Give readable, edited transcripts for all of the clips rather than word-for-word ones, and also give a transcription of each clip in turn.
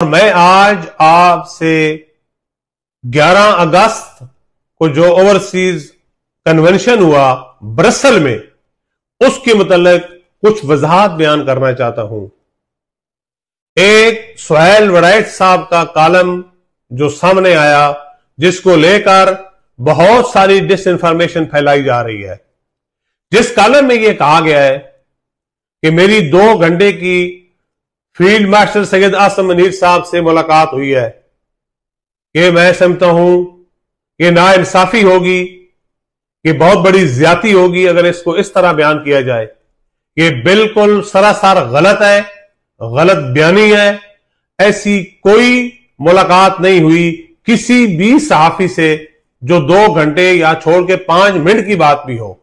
मैं आज आपसे 11 अगस्त को जो ओवरसीज कन्वेंशन हुआ ब्रसल में, उसके मुतालिक कुछ वजाहत बयान करना चाहता हूं। एक सुहेल वड़ैच साहब का कॉलम जो सामने आया, जिसको लेकर बहुत सारी डिसइंफॉर्मेशन फैलाई जा रही है। जिस कॉलम में यह कहा गया है कि मेरी 2 घंटे की फील्ड मार्शल सैयद आसिम मुनीर साहब से मुलाकात हुई है, कि मैं समझता हूं कि नाइंसाफी होगी, कि बहुत बड़ी ज्यादती होगी अगर इसको इस तरह बयान किया जाए। ये बिल्कुल सरासर गलत है, गलत बयानी है। ऐसी कोई मुलाकात नहीं हुई किसी भी सहाफी से जो 2 घंटे या छोड़ के 5 मिनट की बात भी हो।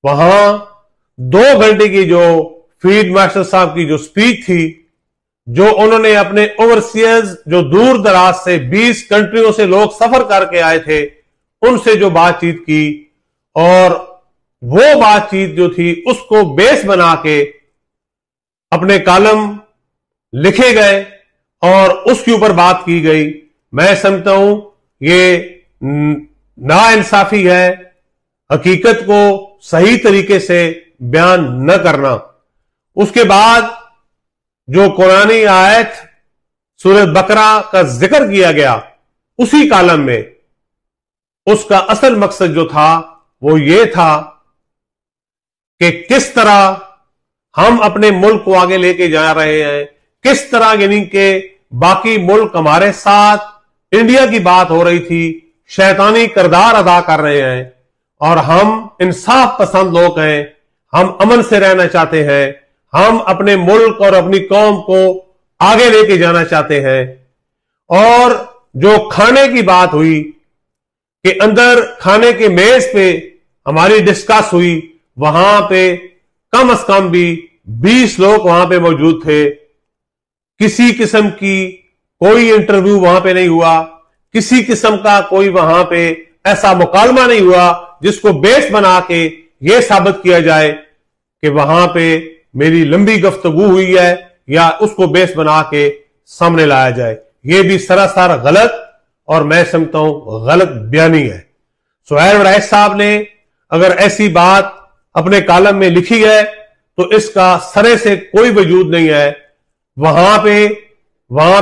वहां 2 घंटे की जो फील्ड मार्शल साहब की जो स्पीच थी, जो उन्होंने अपने ओवरसीयर्स जो दूर दराज से 20 कंट्रियों से लोग सफर करके आए थे, उनसे जो बातचीत की, और वो बातचीत जो थी उसको बेस बना के अपने कॉलम लिखे गए और उसके ऊपर बात की गई। मैं समझता हूं ये नाइंसाफी है, हकीकत को सही तरीके से बयान न करना। उसके बाद जो कुरानी आयत सूरह बकरा का जिक्र किया गया उसी कॉलम में, उसका असल मकसद जो था वो ये था कि किस तरह हम अपने मुल्क को आगे लेके जा रहे हैं, किस तरह यानी कि बाकी मुल्क हमारे साथ इंडिया की बात हो रही थी, शैतानी किरदार अदा कर रहे हैं, और हम इंसाफ पसंद लोग हैं, हम अमन से रहना चाहते हैं, हम अपने मुल्क और अपनी कौम को आगे लेके जाना चाहते हैं। और जो खाने की बात हुई कि अंदर खाने के मेज पे हमारी डिस्कस हुई, वहां पे कम से कम भी 20 लोग वहां पे मौजूद थे। किसी किस्म की कोई इंटरव्यू वहां पे नहीं हुआ, किसी किस्म का कोई वहां पे ऐसा मुकालमा नहीं हुआ जिसको बेस बना के यह साबित किया जाए कि वहां पे मेरी लंबी गुफ्तगू हुई है, या उसको बेस बना के सामने लाया जाए। यह भी सरासर गलत और मैं समझता हूं गलत बयानी है। सुहेल वड़ैच साहब ने अगर ऐसी बात अपने कॉलम में लिखी है तो इसका सरे से कोई वजूद नहीं है। वहां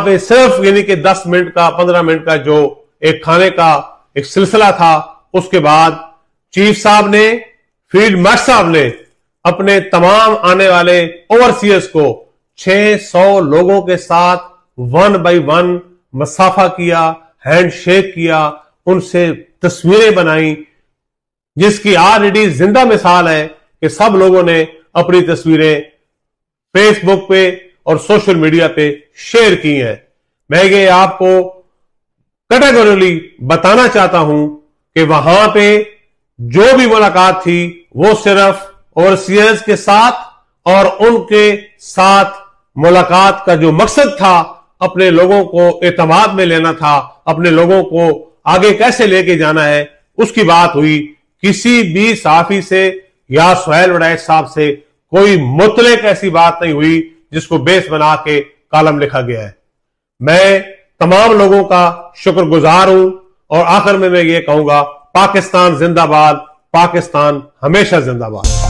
पे सिर्फ यानी कि 10 मिनट का 15 मिनट का जो एक खाने का एक सिलसिला था, उसके बाद चीफ साहब ने, फील्ड मार्शल साहब ने अपने तमाम आने वाले ओवरसीयर्स को 600 लोगों के साथ 1 by 1 मसाफा किया, हैंड शेक किया, उनसे तस्वीरें बनाई, जिसकी ऑलरेडी जिंदा मिसाल है कि सब लोगों ने अपनी तस्वीरें फेसबुक पे और सोशल मीडिया पे शेयर की हैं। मैं ये आपको कैटेगोरिकली बताना चाहता हूं कि वहां पे जो भी मुलाकात थी वो सिर्फ ओवरसीयर्स के साथ और उनके साथ मुलाकात का जो मकसद था, अपने लोगों को एतमाद में लेना था, अपने लोगों को आगे कैसे लेके जाना है, उसकी बात हुई। किसी भी सहाफी से या सुहेल वड़ैच साहब से कोई मुतलक ऐसी बात नहीं हुई जिसको बेस बना के कॉलम लिखा गया है। मैं तमाम लोगों का शुक्रगुजार हूं, और आखिर में मैं ये कहूंगा, पाकिस्तान जिंदाबाद, पाकिस्तान हमेशा जिंदाबाद।